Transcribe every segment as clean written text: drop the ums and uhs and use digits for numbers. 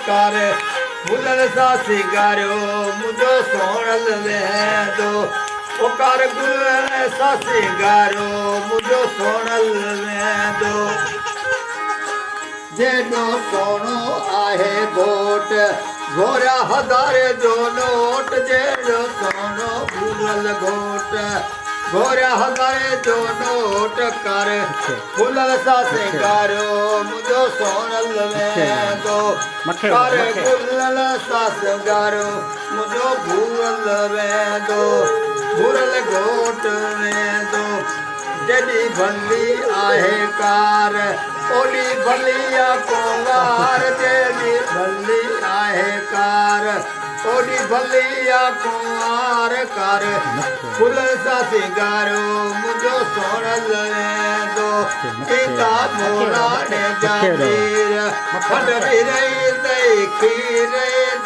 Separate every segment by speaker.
Speaker 1: कर फुलन सा सिंगारो मुझो सोनल वेंदो ओ कर गुलन सा सिंगारो मुझो सोनल वेंदो जेडो सोनो आहे घोट घोरा हज़ारे जो नोट जेडो सोनो फूलल घोट घोरा हज़ारे जो नोट कर फूलल सा सिंगारो मुझो सोनल वेंदो कर फूलल सा सिंगारो मुझो भूरल वेंदो भूरल घोट वेंदो जेडी भली आहे कार ओडी भलिया कुंवार जेडी भली आहे कार ओडी भलिया कुंवार कर फुल सा सिंगारो मुझो सोनल वेंदो इता मोरा ने जामीर खंड विरई दई खीर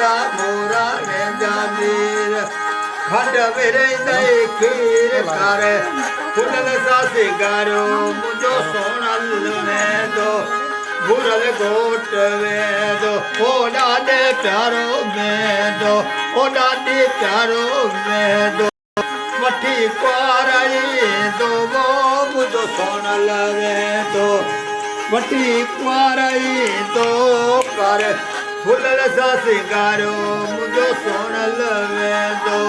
Speaker 1: दा मोरा ने जामीर खंड विरई दई खीर कर फुल सा सिंगारो मुझो सोनल वेंदो भूरल घोट वेंदो ओ ॾाॾे प्यारो वेंदो ओ ॾाॾी प्यारो वेंदो वठी कुआरई ईंदो वो मुझो सोनल वेंदो वठी कुआरई ईंदो कर फुलल सा सिंगारो मुझो सोनल वेंदो।